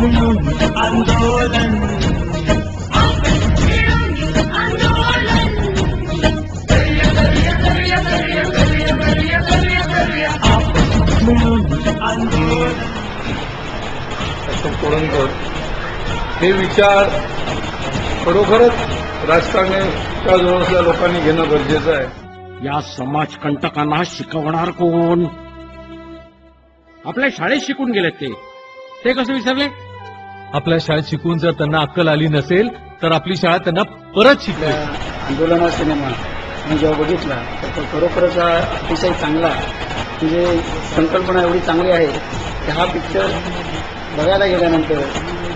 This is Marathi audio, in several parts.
आंदोलन अशोक कोळंबकर हे विचार खरोखरच राजकारणाच्या जवळ असलेल्या लोकांनी घेणं गरजेचं आहे। या समाजकंटकांना शिकवणार कोण? आपल्या शाळेत शिकून गेलेत ते कसं विसरले? आपल्या शाळेत शिकून जर त्यांना अक्कल आली नसेल तर आपली शाळा त्यांना परत शिकवेल। आंदोलना सिनेमा मी जेव्हा बघितला तर तो खरोखरच अतिशय चांगला, म्हणजे संकल्पना एवढी चांगली आहे की हा पिक्चर बघायला गेल्यानंतर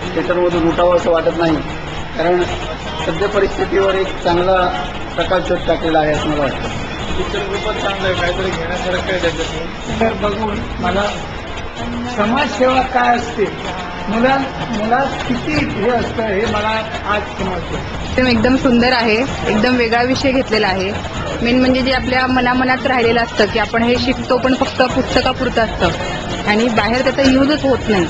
थिएटरमधून उठावं असं वाटत नाही, कारण सध्या परिस्थितीवर एक चांगला प्रकाशझोत टाकलेला आहे असं मला वाटतं। पिक्चर खूपच चांगलं आहे, काहीतरी घेण्यासारखं आहे त्याच्यातून। तर बघून मला समाजसेवा काय असते, मुलात किती हे असतं हे मला आज समजतं। एकदम सुंदर आहे, एकदम वेगळा विषय घेतलेला आहे। मेन म्हणजे जे आपल्या मनात राहिलेलं असतं की आपण हे शिकतो पण फक्त पुस्तकापुरतं असतं आणि बाहेर त्याचा यूजच होत नाही,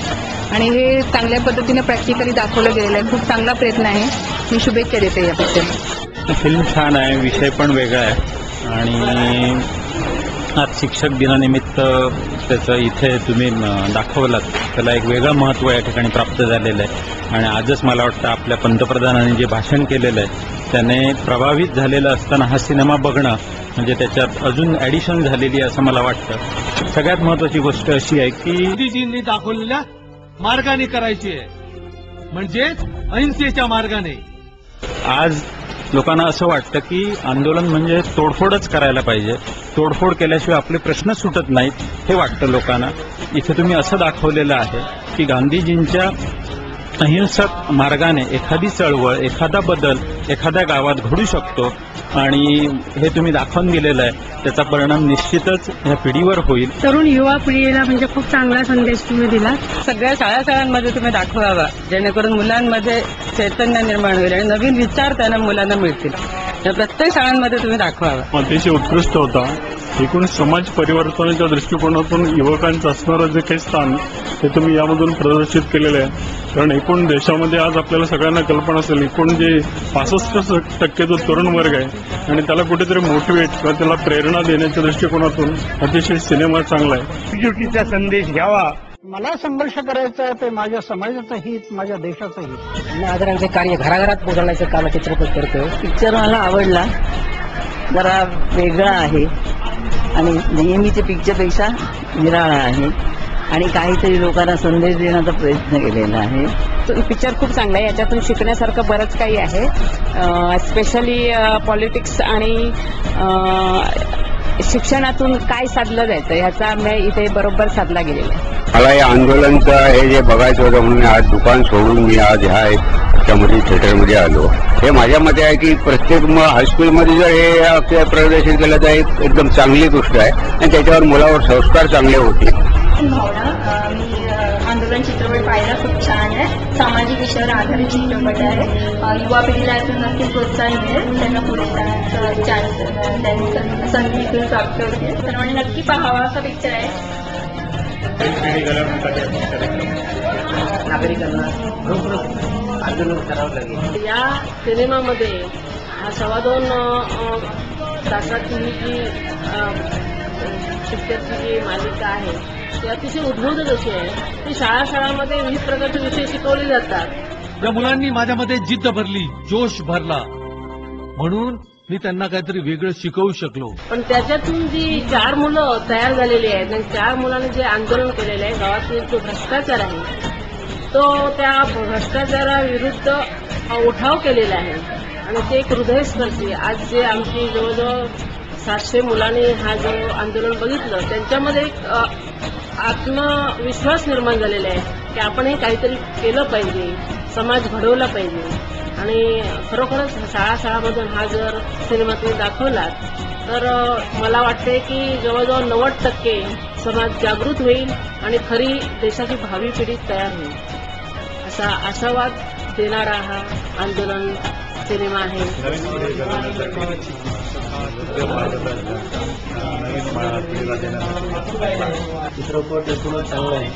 आणि हे चांगल्या पद्धतीने प्रॅक्टिकली दाखवलं गेलेलं आहे। खूप चांगला प्रयत्न आहे, मी शुभेच्छा देते या पिक्चरला। फिल्म छान आहे, विषय पण वेगळा आहे आणि आज शिक्षक दिनानिमित्त त्याचं इथे तुम्ही दाखवलात, त्याला एक वेगळं महत्त्व या ठिकाणी प्राप्त झालेलं आहे। आणि आजच मला वाटतं आपल्या पंतप्रधानांनी जे भाषण केलेलं आहे त्याने प्रभावित झालेलं असताना हा सिनेमा बघणं म्हणजे त्याच्यात अजून ॲडिशन झालेली आहे असं मला वाटतं। सगळ्यात महत्त्वाची गोष्ट अशी आहे की मोदीजींनी दाखवलेल्या मार्गाने करायची आहे, म्हणजे अहिंसेच्या मार्गाने। आज लोकांना असं वाटतं की आंदोलन म्हणजे तोडफोडच करायला पाहिजे, तोडफोड केल्याशिवाय आपले प्रश्न सुटत नाहीत हे वाटतं लोकांना। इथे तुम्ही असं दाखवलेलं आहे की गांधीजींच्या अहिंसक मार्गाने एखादी चळवळ, एखादा बदल एखाद्या गावात घडू शकतो आणि हे तुम्ही दाखवून दिलेलं आहे। त्याचा परिणाम निश्चितच या पिढीवर होईल। तरुण युवा पिढीला म्हणजे खूप चांगला संदेश तुम्ही दिला। सगळ्या शाळांमध्ये तुम्ही दाखवावा, जेणेकरून मुलांमध्ये चैतन्य निर्माण होईल आणि नवीन विचार त्यांना मुलांना मिळतील। प्रत्येक शाळांमध्ये तुम्ही दाखवावा। अतिशय उत्कृष्ट होता। एकूण समाज परिवर्तनाच्या दृष्टिकोनातून युवकांचं असणारं जे काही स्थान ते तुम्ही यामधून प्रदर्शित केलेलं आहे। कारण एकूण देशामध्ये आज आपल्याला सगळ्यांना कल्पना असेल, एकूण जे 65% जो तरुण वर्ग आहे आणि त्याला कुठेतरी मोटिवेट किंवा त्याला प्रेरणा देण्याच्या दृष्टिकोनातून अतिशय सिनेमा चांगला आहे। एकजुटीचा संदेश घ्यावा। मला संघर्ष करायचा आहे ते माझ्या समाजाचं हित, माझ्या देशाचं हित। आदरांचे कार्य घराघरात पोहोचवण्याचं काम चित्रपट करतोय। पिक्चर मला आवडला, जरा वेगळा आहे आणि नेहमीच्या पिक्चरपेक्षा निराळा आहे आणि काहीतरी लोकांना संदेश देण्याचा प्रयत्न केलेला आहे। पिक्चर खूप चांगला आहे, याच्यातून शिकण्यासारखं बरंच काही आहे। स्पेशली पॉलिटिक्स आणि शिक्षणातून काय साधलं जायचं ह्याचा मी इथे बरोबर साधला गेलेला आहे। मला या आंदोलनचं हे जे बघायचं होतं म्हणून आज दुकान सोडून मी आज ह्या याच्यामध्ये थिएटरमध्ये आलो। हे माझ्या मते आहे की प्रत्येक हायस्कूलमध्ये जर हे प्रदर्शित केलं तर एकदम चांगली गोष्ट आहे आणि त्याच्यावर मुलावर संस्कार चांगले होतील। आंदोलन चित्रपट पाहायला खूप छान आहे, सामाजिक विषयावर आधारित चित्रपट आहे। युवा पिढीला यातून नक्की प्रोत्साहन मिळेल, त्यांना पुढे जाण्याचं चान्स, त्यांनी संधी प्राप्त होते, सर्वांनी नक्की पाहावा असा पिक्चर आहे। नागरिकांना आंदोलन करावं लागेल। या सिनेमामध्ये हा 2.25 तासाची जी पिक्चरची जी मालिका आहे ती अतिशय उद्बोधक अशी आहे। ती शाळांमध्ये विविध प्रकारचे विषय शिकवले जातात। या मुलांनी माझ्यामध्ये जिद्द भरली, जोश भरला, म्हणून मी त्यांना काहीतरी वेगळं शिकवू शकलो। पण त्याच्यातून जी 4 मुलं तयार झालेली आहेत आणि 4 मुलांनी जे आंदोलन केलेलं आहे, गावातील जो भ्रष्टाचार आहे तो त्या भ्रष्टाचाराविरुद्ध उठाव केलेला आहे आणि ते एक हृदयस्पर्शी। आज जे आमची जवळजवळ 700 मुलांनी हा जो आंदोलन बघितलं त्यांच्यामध्ये एक आत्मविश्वास निर्माण झालेला आहे की आपण हे काहीतरी केलं पाहिजे, समाज घडवला पाहिजे। आणि खरोखरच शाळांमधून हा जर सिनेमा तुम्ही दाखवलात तर मला वाटते की जवळजवळ 90% समाज जागृत होईल आणि खरी देशाची भावी पिढी तयार होईल, असा आशावाद देणारा हा आंदोलन सिनेमा आहे। योग्य मार्गदर्शन नवीन पिढीला देण्यासाठी चित्रपट एकूणच चांगला आहे.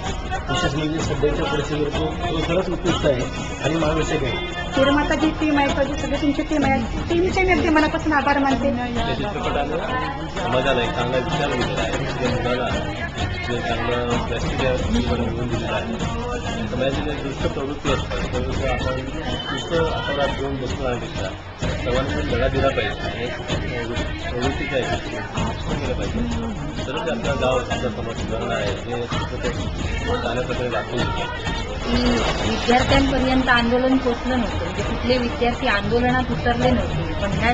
विशेष म्हणजे सध्याच्या परिस्थितीवर तो खरंच उत्कृष्ट आहे आणि मार्गदर्शक आहे. निर्माताची टीम आहे, सगळी तुमची टीम आहे, टीमचे मी अगदी मनापासून आभार मानते. या चित्रपटानं समाजाला एक चांगला विचार दिलेला आहे. त्या मुलाला जे चांगलं जास्तीत मिळवून दिलेलं आहे. समाजाची दुष्ट प्रवृत्ती असतात त्याविरुद्ध आपण नुसतं आठवड्यात घेऊन बसतो आणण्यापेक्षा सर्वांनी लढा दिला पाहिजे आणि प्रवृत्ती काय केलं पाहिजे. तरच आपला गाव आपला समाज सुधारणा आहे हे चित्रपट चांगल्या प्रकारे दाखवून विद्यार्थ्यांपर्यंत आंदोलन पोचलं नव्हतं, म्हणजे कुठले विद्यार्थी आंदोलनात उतरले नव्हते, पण ह्या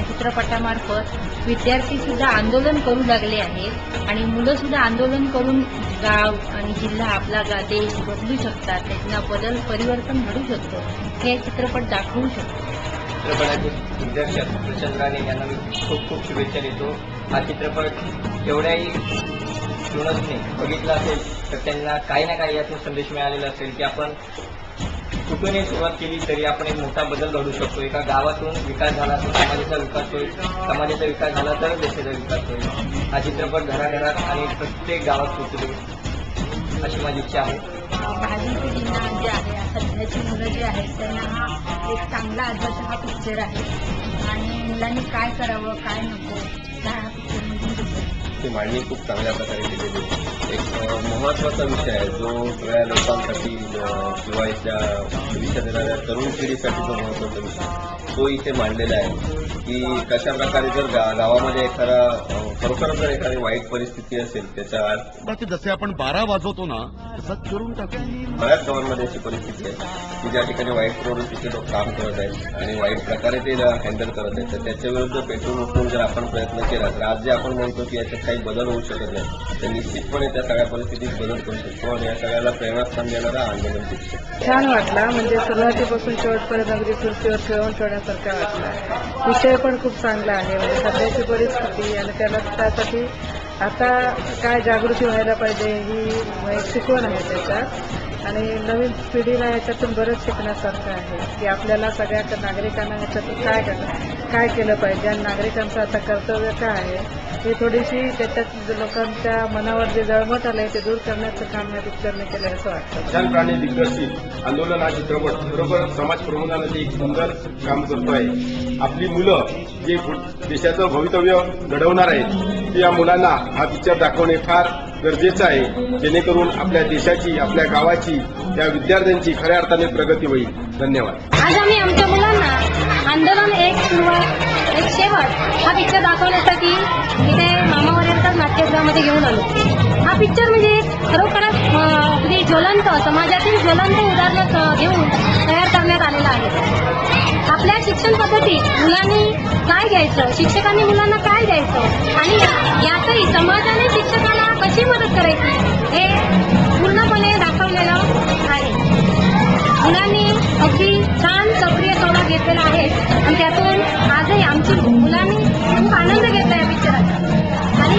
चित्रपटामार्फत विद्यार्थी सुद्धा आंदोलन करू लागले आहेत आणि मुलं सुद्धा आंदोलन करून गाव आणि जिल्हा आपला देश बदलू शकतात, त्यातनं परिवर्तन घडू शकतं, हे चित्रपट दाखवू शकतो. चित्रपटाचे दिग्दर्शक प्रशांत राणे यांना मी खूप खूप शुभेच्छा देतो. हा चित्रपट एवढ्याही जुनच बघितला असेल तर त्यांना काही ना काही यातून संदेश मिळालेला असेल की आपण कुठूनही सुरुवात केली तरी आपण एक मोठा बदल घडू शकतो. एका गावातून विकास झाला तर समाजाचा विकास होईल, समाजाचा विकास झाला तर देशाचा विकास होईल. हा चित्रपट घराघरात आणि प्रत्येक गावात पोहोचेल अशी माझी इच्छा आहे. भावी पिढींना जे आहे, सध्याची मुलं जी आहेत त्यांना हा एक चांगला आदर्श हा पिक्चर आहे आणि मुलांनी काय करावं काय नको हा पिक्चरमधून दिसतो. ती मांडणी खूप चांगल्या प्रकारे केलेली आहे. एक महत्त्वाचा विषय आहे जो सगळ्या लोकांसाठी किंवा इथल्या भविष्यात येणाऱ्या तरुण पिढीसाठी जो महत्त्वाचा विषय तो इथे मांडलेला आहे की कशा प्रकारे जर गावामध्ये एखादा खरोखरच जर एखादी वाईट परिस्थिती असेल त्याच्या जसे आपण 12 वाजवतो ना तसंच करून टाकू. बऱ्याच गावांमध्ये अशी परिस्थिती आहे की ज्या ठिकाणी वाईट प्रवृत्तीचे लोक काम करत आहेत आणि वाईट प्रकारे ते हँडल करत आहेत तर त्याच्या विरुद्ध पेटून उठून जर आपण प्रयत्न केला तर आज जे आपण म्हणतो की याच्यात काही बदल होऊ शकत नाही तर निश्चितपणे त्या सगळ्या परिस्थितीत बदल करू शकतो आणि या सगळ्याला प्रेरणास्थान देणारा आंदोलन शिक्षक. छान वाटला, म्हणजे सुरुवातीपासून शेवटपर्यंत अगदी खुर्चीवर खेळून ठेवण्यासारखा वाटला. विषय पण खूप चांगला आहे, म्हणजे सध्याची परिस्थिती आणि त्यासाठी आता काय जागृती व्हायला पाहिजे ही एक शिकवण आहे त्याच्यात आणि नवीन पिढीला याच्यातून बरंच शिकण्यासारखं आहे की आपल्याला सगळ्या नागरिकांना याच्यातून काय केलं पाहिजे आणि नागरिकांचं आता कर्तव्य काय आहे हे थोडीशी त्याच्यात लोकांच्या मनावर जे जळमट आलंय ते दूर करण्याचं काम या पिक्चरने केलं असं वाटतं. प्रशांत राणे दिग्दर्शित आंदोलन हा चित्रपट बरोबर समाज प्रबोधनाचे एक सुंदर काम करतो आहे. आपली मुलं जे देशाचं भवितव्य घडवणार आहेत ते या मुलांना हा पिक्चर दाखवणे फार गरजेचं आहे जेणेकरून आपल्या देशाची आपल्या गावाची त्या विद्यार्थ्यांची खऱ्या अर्थाने प्रगती होईल. धन्यवाद. आज आम्ही आमच्या मुलांना आंदोलन एक सुरुवात एक शेवट हा पिक्चर दाखवण्यासाठी इथे मामावरच्या नाट्यगृहामध्ये घेऊन आलो. हा पिक्चर म्हणजे खरोखरच अगदी ज्वलंत समाजातील ज्वलंत उदाहरणं घेऊन तयार करण्यात आलेला आहे. आपल्या शिक्षण पद्धतीत मुलांनी काय घ्यायचं, शिक्षकांनी मुलांना काय द्यायचं आणि यातही समाजाने शिक्षकांना कशी मदत करायची हे पूर्णपणे दाखवलेलं आहे. मुलांनी अगदी छान सक्रिय सहभाग घेतलेला आहे आणि त्यातून आजही आमची मुलांनी खूप आनंद घेतला या पिक्चराचा आणि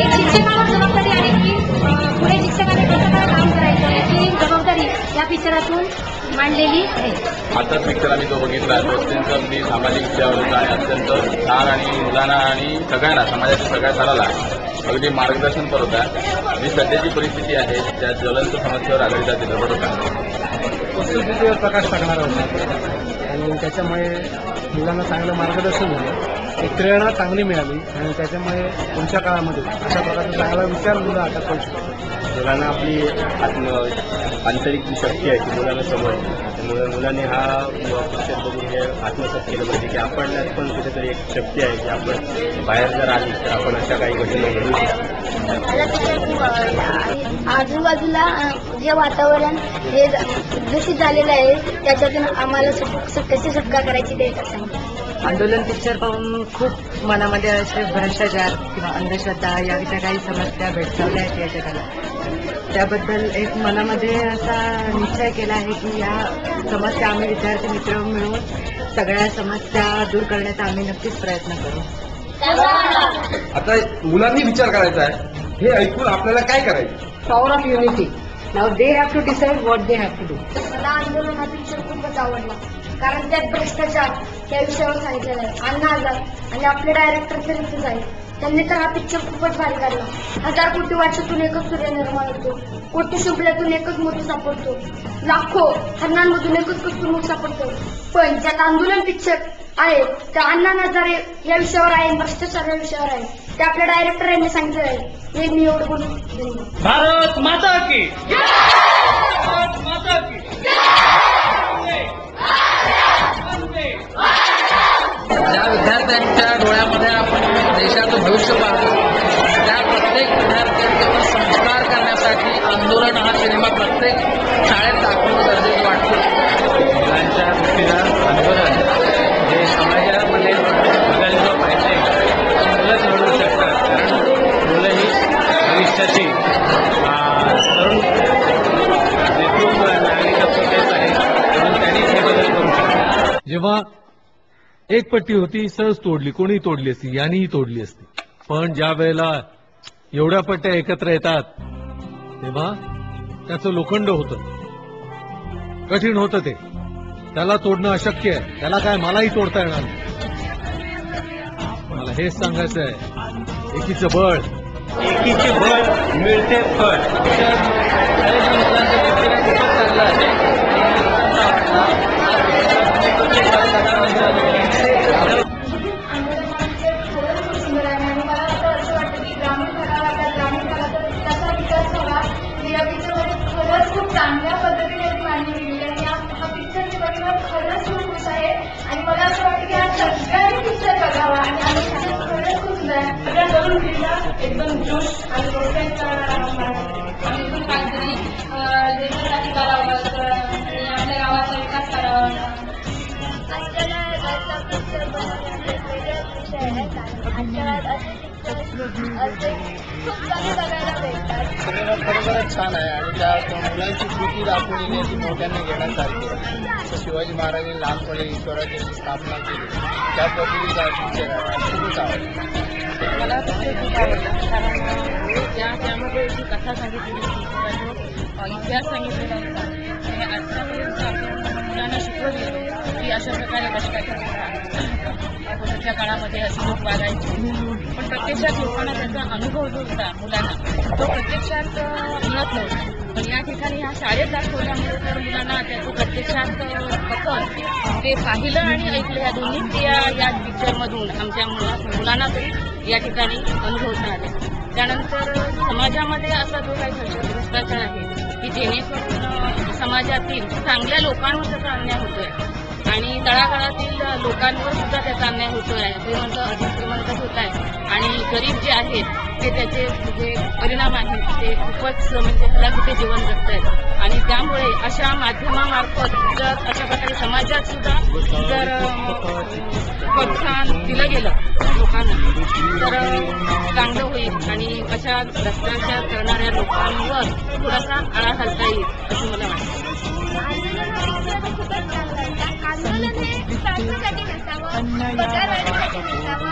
एक शिक्षकाला जबाबदारी आहे की पुढे शिक्षकाने कसं काय काम करायचं याची जबाबदारी या पिक्चरातून मांडलेली आहे. आताच पिक्चर आम्ही तो बघितला तो अत्यंत अगदी सामाजिक विषयावर आणि अत्यंत छान आणि मुलांना आणि सगळ्यांना समाजाच्या सगळ्या स्तराला अगदी मार्गदर्शन करत आहे. जी सध्याची परिस्थिती आहे त्या ज्वलंत समस्येवर आधारित चित्रपट होता. वस्तुस्थितीवर प्रकाश टाकणारा होता आणि त्याच्यामुळे मुलांना चांगलं मार्गदर्शन झालं, एक प्रेरणा चांगली मिळाली आणि त्याच्यामुळे पुढच्या काळामध्ये अशा प्रकारचा चांगला विचार मुलं आता करू शकतो. मुलांना आपली आंतरिक जी शक्ती आहे ती मुलांना समजते. त्यामुळे मुलांनी हा पिक्चर बघून हे आत्मसात केलं पाहिजे की आपल्यात पण कुठेतरी एक शक्ती आहे की आपण बाहेर जर आली तर आपण अशा काही घटना घडू शकतो. मला पिक्चर खूप आवडला. आजूबाजूला जे वातावरण हे दूषित झालेलं आहे त्याच्यातून आम्हाला कशी सुटका करायची ते सांगितलं. आंदोलन पिक्चर पाहून खूप मनामध्ये असे भ्रष्टाचार किंवा अंधश्रद्धा याच्या काही समस्या भेडसावल्या आहेत या जगाला. त्याबद्दल एक मनामध्ये असा निश्चय केला आहे की या समस्या आम्ही विद्यार्थी मित्र मिळून सगळ्या समस्या दूर करण्याचा आम्ही नक्कीच प्रयत्न करू. आता मुलांनी विचार करायचा आहे हे ऐकून आपल्याला काय करायचं. Power of unity. Now they have to decide what they have to do. मला आंदोलन हा पिक्चर खूपच आवडला. कारण त्यात भ्रष्टाचार या विषयावर सांगितलेलं आहे. अण्णा हजारे आणि आपले डायरेक्टर तर इथेच आहेत. त्यांनी तर हा पिक्चर खूपच भारी काढला. 1000 कोटी वर्षातून एकच सूर्य निर्माण होतो, कोटी शुभल्यातून एकच मोती सापडतो, लाखो हरणांमधून एकच कस्तुरमुख सापडतो. पण ज्यात आंदोलन पिक्चर आहे त्या अण्णा हजारे या विषयावर आहे, भ्रष्टाचार या विषयावर आहे. ते आपल्या डायरेक्टर यांनी सांगितलं आहे. हे मी एवढं बोलून भारत माता की भारत माता की ज्या विद्यार्थ्यांच्या डोळ्यामध्ये आपण देशाचं भविष्य पाहतो त्या प्रत्येक विद्यार्थ्यांचे पण संस्कार करण्यासाठी आंदोलन हा सिनेमा प्रत्येक शाळेत दाखवणं गरजेचं वाटतं. मुलांच्या दृष्टीनं आंदोलन जे समाजामध्ये बदल जो पाहिजे मुलंच घडवू शकतात. कारण मुलं ही भविष्याची तरुण नेतृत्व नागरिकत्व तेच आहे म्हणून त्यांनी हे बदल करू शकतात. जेव्हा एक पट्टी होती सहज तोडली, कोणी तोडली असती, यांनीही तोडली असती. पण ज्या वेळेला एवढ्या पट्ट्या एकत्र येतात तेव्हा त्याचं लोखंड होतं, कठीण होतं ते, त्याला तोडणं अशक्य आहे. त्याला काय मलाही तोडता येणार नाही. मला हेच सांगायचं आहे, एकीचं बळ, एकीचे बळ मिळते फळ. खूप चांगल्या पद्धतीने मांडली गेली आणि हा पिक्चर बघितल्यावर खरंच खूप खुश आहे. आणि मला असं वाटतं की हा सगळ्यांनी पिक्चर बघावा आणि आम्ही खरंच खूप सुंदर आहे. सगळ्या तरुण पिढीला एकदम जोश आणि आम्ही काहीतरी देशासाठी करावं आणि आपल्या गावाचा विकास करावा. खरोखरच छान आहे आणि त्या मुलांची कृती दाखवलेली आहे ती मोठ्यांना घेण्यासारखी आहे. शिवाजी महाराजांनी लहानपणी स्वराज्याची स्थापना केली त्या पद्धतीचा पिक्चर आहे. खूपच आवडला मला पिक्चर खूप आवडला कारण त्यामध्ये जी कथा सांगितलेली होती, इतिहास सांगितलेला होता आणि आजच्यापर्यंत आपण मुलांना शिकवत गेलो की अशा प्रकारे भ्रष्टाचार होता, अगोदरच्या काळामध्ये असे लोक वागायचे. पण प्रत्यक्षात लोकांना त्याचा अनुभव जो होता मुलांना तो प्रत्यक्षात मिळत नव्हता. पण या ठिकाणी ह्या शाळेत दाखवल्यामुळे तर मुलांना त्याचं प्रत्यक्षात पकड ते पाहिलं आणि ऐकलं या दोन्ही क्रिया या पिक्चरमधून आमच्या मुलांना तरी या ठिकाणी अनुभवता आले. त्यानंतर समाजामध्ये असा जो काही भ्रष्टाचार आहे की जेणेकरून समाजातील चांगल्या लोकांवर त्याचा अन्याय होतोय आणि तळागाळातील लोकांवर सुद्धा त्याचा अन्याय होतोय. श्रीमंत अधिक श्रीमंत होत आहे आणि गरीब जे आहेत ते त्याचे जे परिणाम आहेत ते खूपच म्हणजे हलाखीचे जीवन जगत आहेत. आणि त्यामुळे अशा माध्यमामार्फत जर अशा प्रकारे समाजात सुद्धा जर प्रोत्साहन दिलं गेलं लोकांना तर चांगलं होईल आणि अशा भ्रष्टाचार करणाऱ्या लोकांवर थोडासा आळा घालता येईल असं मला वाटतं. आंदोलन हे स्वार्थासाठी नसावं, पगार वाढीसाठी नसावं,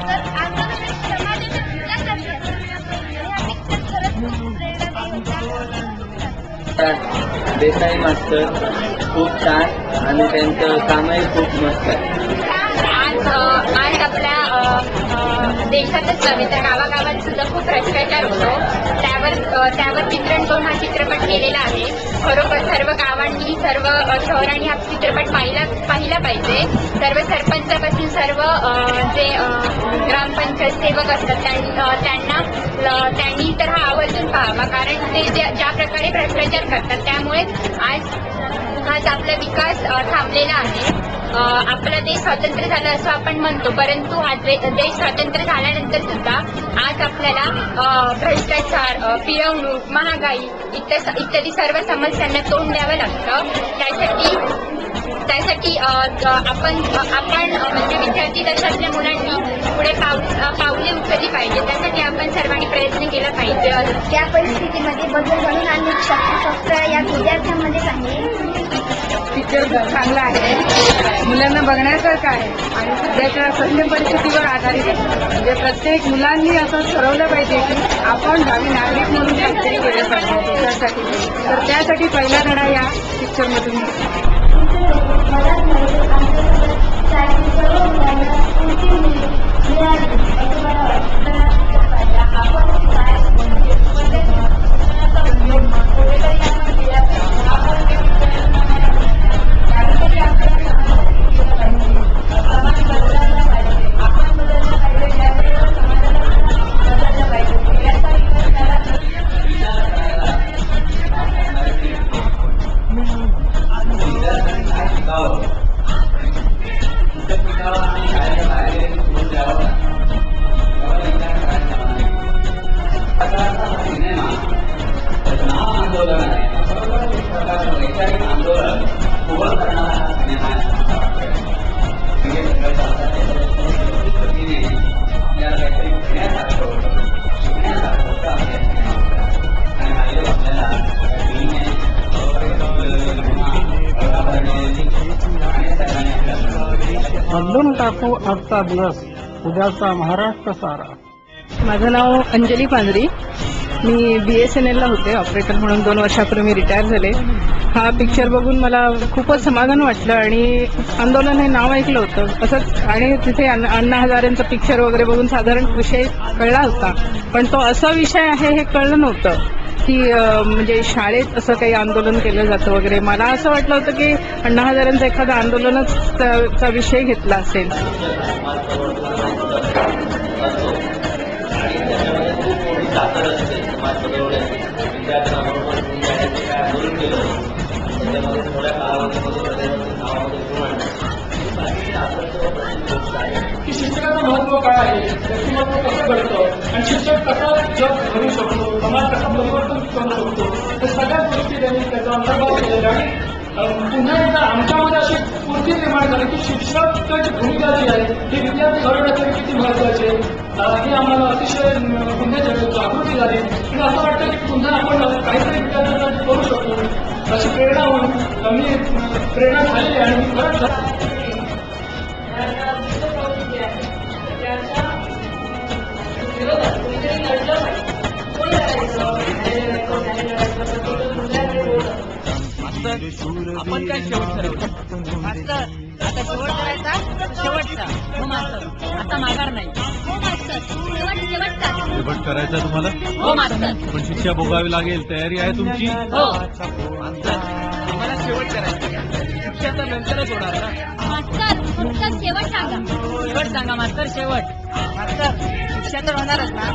तर आंदोलन हे समाजाच्या विकासासाठी असावं. हा पिक्चर खरंच खूप प्रेरणादायी होता. देसाई मास्तर खूप छान आणि त्यांचं कामही खूप मस्त आहे. आज आपल्या देशातच नव्हे तर गावागावात सुद्धा खूप भ्रष्टाचार होतो. त्यावर चित्रण करून हा चित्रपट केलेला आहे. खरोखर सर्व गावांनी सर्व शहरांनी हा चित्रपट पाहिला पाहिजे. सर्व सरपंचापासून सर्व जे ग्रामपंचायत सेवक असतात त्यांनी तर हा आवर्जून पाहावा कारण ते ज्या प्रकारे भ्रष्टाचार करतात त्यामुळे आज आपला विकास थांबलेला आहे. आपला देश स्वतंत्र झाला असं आपण म्हणतो परंतु आज देश स्वतंत्र झाल्यानंतर सुद्धा आज आपल्याला भ्रष्टाचार, पिळवणूक, महागाई इत्यादी सर्व समस्यांना तोंड द्यावं लागतं. त्यासाठी आपण म्हणजे विद्यार्थी दशेतल्या मुलांनी पुढे पावले उचलली पाहिजे. त्यासाठी आपण सर्वांनी प्रयत्न केला पाहिजे. त्या परिस्थितीमध्ये बदल घडून आणण्याची शक्ती फक्त या विद्यार्थ्यांमध्येच आहे. पिक्चर चांगला आहे, मुलांना बघण्यासारखं आहे आणि सध्याच्या सत्य परिस्थितीवर आधारित आहे. म्हणजे प्रत्येक मुलांनी असं ठरवलं पाहिजे की आपण भावी नागरिक म्हणून काहीतरी केलं पाहिजे देशासाठी. तर त्यासाठी पहिला धडा या पिक्चरमधून होते मलाच माहिती आमच्यासोबत शाळेतील सर्व मुलांना स्फूर्ती मिळाली असं मला वाटतं. आपण बदलून टाकू आजचा दिवस उद्याचा महाराष्ट्र सारा. माझं नाव अंजली पांढरी. मी BSNL ला होते ऑपरेटर म्हणून. 2 वर्षापूर्वी मी रिटायर झाले. हा पिक्चर बघून मला खूपच समाधान वाटलं आणि आंदोलन हे नाव ऐकलं होतं असंच. आणि तिथे अण्णा हजारेंचा पिक्चर वगैरे बघून साधारण विषय कळला होता, पण तो असा विषय आहे हे कळलं नव्हतं की म्हणजे शाळेत असं काही आंदोलन केलं जातं वगैरे. मला असं वाटलं होतं की अण्णा हजारेंचा एखादा आंदोलनच चा विषय घेतला असेल. की शिक्षकाचं महत्व काय आहे, व्यक्तिमत्व कसं घडतं आणि शिक्षक कसा जग घडू शकतो, समाज कसा परिवर्तन करू शकतो, हे सगळ्या गोष्टी त्यांनी त्याचा अंतर्भाव केलेला. आणि पुन्हा एकदा आमच्यामध्ये अशी स्फूर्ती निर्माण झाली की शिक्षकाची भूमिका जी आहे ही विद्यार्थी घडवण्यासाठी किती महत्वाची आहे हे आम्हाला अतिशय पुन्हा जागृती झाली. आणि असं वाटतं की पुन्हा आपण काहीतरी विद्यार्थ्यांसाठी करू शकतो अशी प्रेरणा होऊन मी प्रेरणा झाली आणि मी खरंच आपण काय शेवट ठरवलं मास्तर. आता शेवट करायचा शेवटचा. हो मास्तर, आता माघार नाही. हो मास्तर, शेवट करायचा तुम्हाला. हो मास्तर, पण शिक्षा भोगावी लागेल. तयारी आहे तुमची. हो मास्तर, आम्हाला शेवट करायचा. शिक्षा तर नंतरच होणार ना मास्तर. फक्त शेवट सांगा. शेवट सांगा मास्तर. शेवट मास्तर. शिक्षा तर होणारच ना.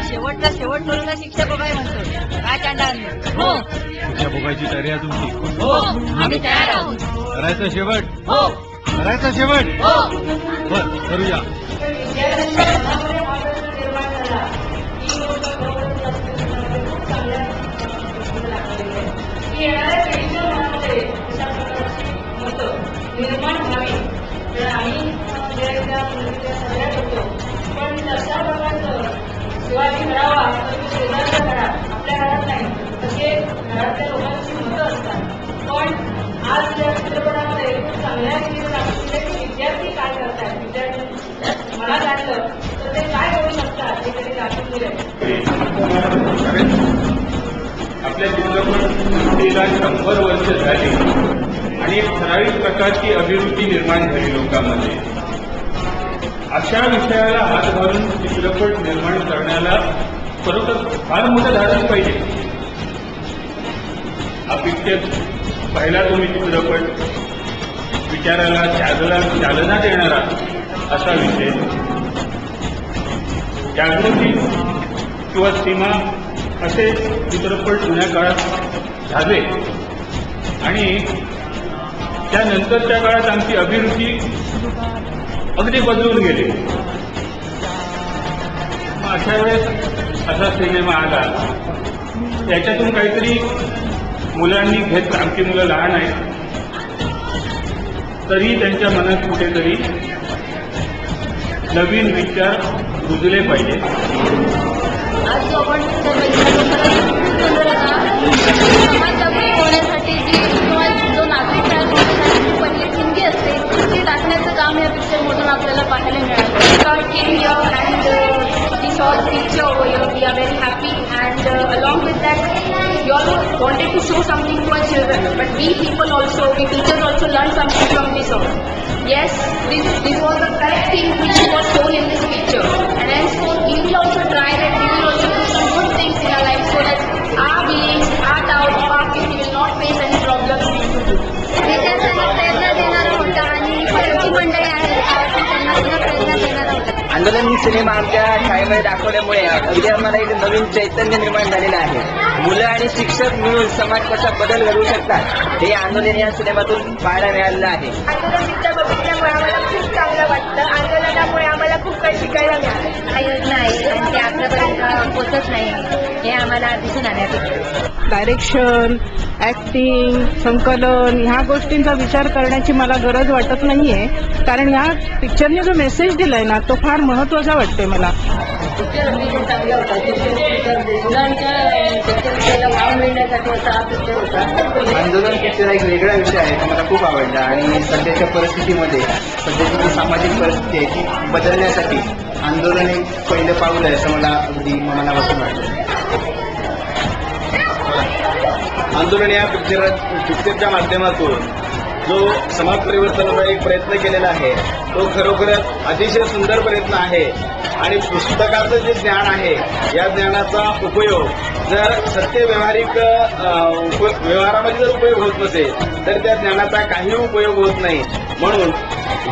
शेवटचा शेवट करून शिक्षा बघाय म्हणतो काय काढणार. हो शिक्षा भोगायची तयारी आहे तुमची. हो आम्ही तयार आहोत. करायचा शेवट. हो करायचा शेवट. हो बर करूया. येणाऱ्या पिढीच्या मनामध्ये अशा प्रकारची मतं निर्माण व्हावी तर आम्ही सगळ्या होतो. पण तशा प्रकारचं शिवाजी घडावा तर तो शेजारच्या घरात, आपल्या घरात नाही, तसे घरातल्या लोकांची मतं असतात. पण आज या चित्रपटामध्ये खूप चांगल्या रीतीने दाखवले की विद्यार्थी काय करतात, विद्यार्थी मला जाणलं तर ते काय करू शकतात हे तरी दाखवले. आपल्या चित्रपटसृष्टीला 100 वर्ष झाली आणि एक ठराविक प्रकारची अभिरुची निर्माण झाली लोकांमध्ये. अशा विषयाला हात घालून चित्रपट निर्माण करण्याला खरोखर फार मोठं धाडस पाहिजे. हा पिक्चर पहिला तुम्ही चित्रपट विचाराला चालना देणारा असा विषय. जागृती किंवा सीमा असे चित्रपट जुन्या काळात झाले आणि त्यानंतरच्या काळात आमची अभिरुची अगदी बदलून गेली. मग अशा वेळेस असा सिनेमा आला, त्याच्यातून काहीतरी मुलांनी घेतलं. आमची मुलं लहान आहेत तरी त्यांच्या मनात कुठेतरी नवीन विचार रुजले पाहिजे. आज जो आपण समाजजागृती होण्यासाठी किंवा जो नागरिक तयार होण्यासाठी जी पहिली ठिणगी असते ती टाकण्याचं काम या पिक्चरमधून आपल्याला पाहायला मिळालं. We saw the picture over here. We are very happy, and along with that, you all wanted to show something to our children. But we people also, we teachers also learned yes, this was the correct thing which was shown in this picture. And henceforth, we will also try that we will also do some good things in our life so that our beings, our doubt of our family will not face any problems due to this. विद्यार्थ्यांना प्रेरणा देणारा होता आणि पद्धती मंडळी आहेत त्यांना सुद्धा प्रेरणा देणारा होता. आंदोलन सिनेमा आमच्या शाळेमध्ये दाखवल्यामुळे अगदी आम्हाला एक नवीन चैतन्य निर्माण झालेलं आहे. मुलं आणि शिक्षक मिळून समाज कसा बदल घडवू शकतात हे आंदोलन या सिनेमातून पाहायला मिळालेलं आहे. आंदोलन चित्र बघितल्यामुळे आम्हाला खूप चांगलं वाटतं. आंदोलनामुळे आम्हाला खूप काही शिकायला मिळालं. हा योजना आहे आणि ते आपल्यापर्यंत पोहोचत नाही हे आम्हाला दिसून आले. डायरेक्शन, ऍक्टिंग, संकलन ह्या गोष्टींचा विचार करण्याची मला गरज वाटत नाहीये, कारण ह्या पिक्चरने जो मेसेज दिलाय ना तो फार महत्वाचा वाटतोय मला. पिक्चर अतिशय चांगला होता. मुलांच्या शिक्षणाला वाव मिळण्यासाठी असा हा पिक्चर होता. आंदोलन पिक्चर एक वेगळा विषय आहे तो मला खूप आवडला आणि सध्याच्या परिस्थितीमध्ये सध्याची जी सामाजिक परिस्थिती आहे ती बदलण्यासाठी आंदोलन एक पहिलं पाऊल आहे असं मला अगदी मनापासून वाटलं. आंदोलन या पिक्चरच्या माध्यमातून जो समाज परिवर्तनाचा एक प्रयत्न केलेला आहे तो खरोखरच अतिशय सुंदर प्रयत्न आहे. आणि पुस्तकाचं जे ज्ञान आहे या ज्ञानाचा उपयोग जर सत्य व्यवहारामध्ये जर उपयोग होत नसेल तर त्या ज्ञानाचा काही उपयोग होत नाही. म्हणून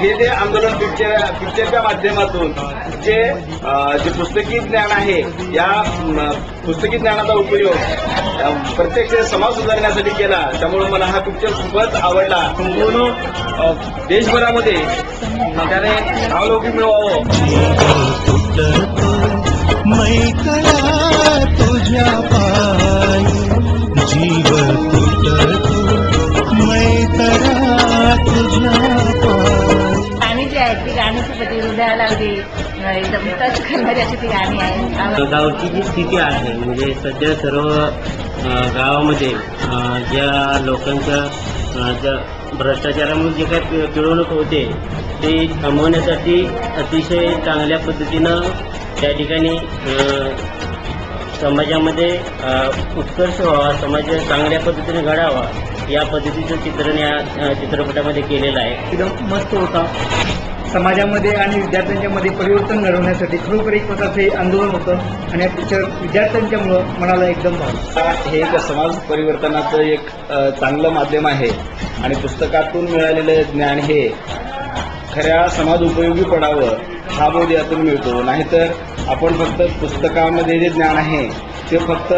हे जे आंदोलन पिक्चरच्या माध्यमातून जे पुस्तकी ज्ञान आहे या पुस्तकी ज्ञानाचा उपयोग प्रत्यक्ष समाज सुधारण्यासाठी केला. त्यामुळे मला हा पिक्चर खूपच आवडला. संपूर्ण देशभरामध्ये त्याने नावलौकिक मिळवावं. मैकला तुझ्या पायी जीव तुटतो मैकला तुझ्या पायी. गाणी जी आहेत ती गाणीची प्रति हृदयाला अगदी एकदम टच करणारी अशी ती गाणी आहेत. गावची जी स्थिती आहे म्हणजे सध्या सर्व गावामध्ये ज्या लोकांच्या ज्या भ्रष्टाचारामुळे जे काही पिळवणूक होते ते थांबवण्यासाठी अतिशय चांगल्या पद्धतीनं त्या ठिकाणी समाजामध्ये उत्कर्ष व्हावा, समाज चांगल्या पद्धतीने घडावा या पद्धतीचं चित्रण या चित्रपटामध्ये केलेलं आहे. एकदम मस्त होता. समाजामध्ये आणि विद्यार्थ्यांच्या मध्ये परिवर्तन घडवण्यासाठी खरोखर एक प्रकारचे आंदोलन होतं आणि या पिक्चर विद्यार्थ्यांच्यामुळं मनाला एकदम भावलं. हे एक समाज परिवर्तनाचं एक चांगलं माध्यम आहे आणि पुस्तकातून मिळालेलं ज्ञान हे खऱ्या समाज उपयोगी पडावं हा बोध यातून मिळतो. नाहीतर आपण फक्त पुस्तकामध्ये जे ज्ञान आहे ते फक्त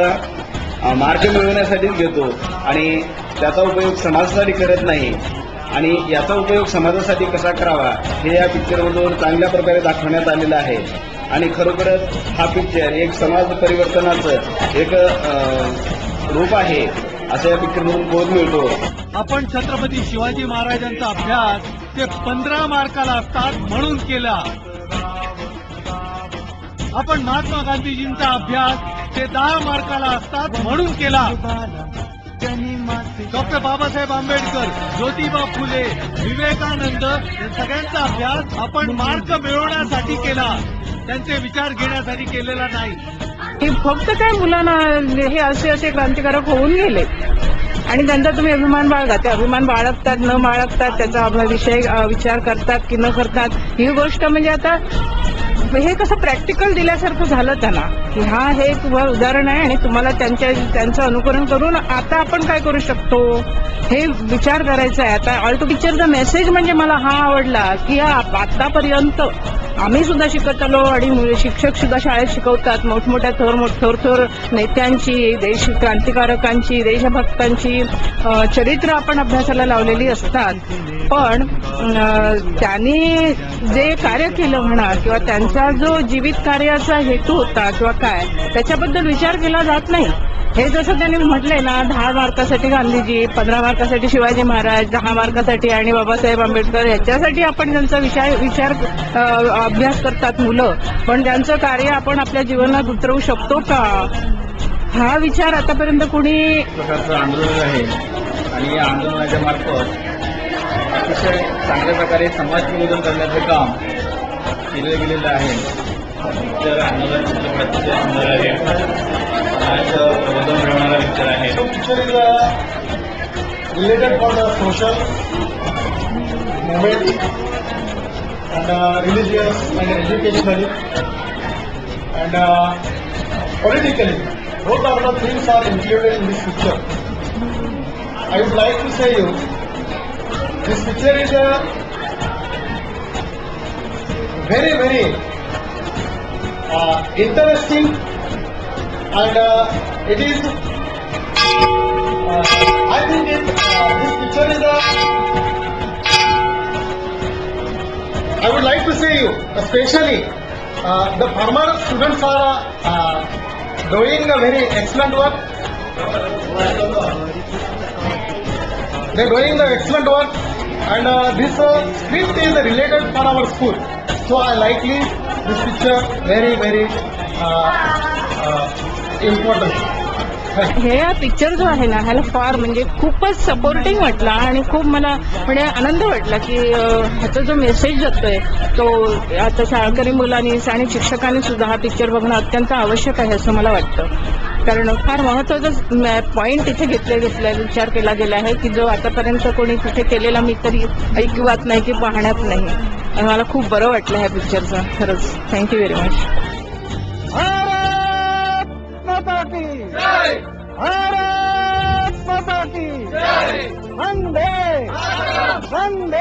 मार्क मिळवण्यासाठीच घेतो आणि त्याचा उपयोग समाजासाठी करत नाही. आणि याचा उपयोग समाजासाठी कसा करावा हे या पिक्चरमधून चांगल्या प्रकारे दाखवण्यात आलेलं आहे. आणि खरोखरच हा पिक्चर एक समाज परिवर्तनाचं एक रूप आहे असं या पिक्चरमधून बोध मिळतो. आपण छत्रपती शिवाजी महाराजांचा अभ्यास ते 15 मार्काला असतात म्हणून केला. आपण महात्मा गांधीजींचा अभ्यास ते 10 मार्काला असतात म्हणून केला. डॉक्टर बाबासाहेब आंबेडकर, ज्योतिबा फुले, विवेकानंद या सगळ्यांचा अभ्यास आपण मार्क मिळवण्यासाठी केला, त्यांचे विचार घेण्यासाठी केलेला नाही. हे फक्त काय मुलांना हे असे क्रांतिकारक होऊन गेले आणि त्यांचा तुम्ही अभिमान बाळगा. ते अभिमान बाळगतात न बाळगतात त्याचा विषय विचार करतात की न करतात ही गोष्ट म्हणजे आता हे कसं प्रॅक्टिकल दिल्यासारखं झालं त्यांना की हे तुम्हाला उदाहरण आहे आणि तुम्हाला त्यांचं अनुकरण करून आता आपण काय करू शकतो हे विचार करायचा आहे. आता ऑल्टो पिक्चरचा मेसेज म्हणजे मला हा आवडला की आतापर्यंत आम्ही सुद्धा शिकत आलो आणि शिक्षक सुद्धा शाळेत शिकवतात. मोठमोठ्या थोर नेत्यांची, देश क्रांतिकारकांची, देशभक्तांची चरित्र आपण अभ्यासाला लावलेली असतात. पण त्यांनी जे कार्य केलं म्हणा किंवा त्यांचा जो जीवित कार्याचा हेतू होता किंवा काय त्याच्याबद्दल विचार केला जात नाही. हे जसं त्यांनी म्हटलंय ना 10 मार्कासाठी गांधीजी, 15 मार्कासाठी शिवाजी महाराज, 10 मार्कासाठी आणि बाबासाहेब आंबेडकर ह्याच्यासाठी आपण त्यांचा विचार अभ्यास करतात मुलं. पण त्यांचं कार्य आपण आपल्या जीवनात उतरवू शकतो का हा विचार आतापर्यंत कुणी प्रकारचं आंदोलन आहे आणि या आंदोलनाच्या मार्फत अतिशय चांगल्या प्रकारे समाज प्रबोधन करण्याचं काम केलं गेलेलं आहे. पिक्चर आंदोलन चित्रपटाचे सुंदर आहे. प्रबोधन मिळवणारा पिक्चर आहे. Picture is related for the social moment, and religious and educationally, and politically. Both of the things are included in this picture. I would like to say you, this picture is a very, very interesting, and it is, I think this picture is I would like to say you, especially the farmer students are doing a very excellent work. They are doing the excellent work, and this script is related for our school. So I likely this picture very, very important. हे पिक्चर जो आहे ना ह्याला फार म्हणजे खूपच सपोर्टिंग वाटला आणि खूप मला म्हणजे आनंद वाटला की ह्याचा जो मेसेज जातोय तो आता शाळकरी मुलांनी आणि शिक्षकांनी सुद्धा हा पिक्चर बघणं अत्यंत आवश्यक आहे असं मला वाटतं. कारण फार महत्वाचा पॉईंट तिथे घेतला विचार केला गेला आहे की जो आतापर्यंत कोणी तिथे केलेला मी तरी ऐकिवात नाही की पाहण्यात नाही. आणि मला खूप बरं वाटलं ह्या पिक्चरचं. खरंच थँक्यू व्हेरी मच. भारत माता की जय. वंदे वंदे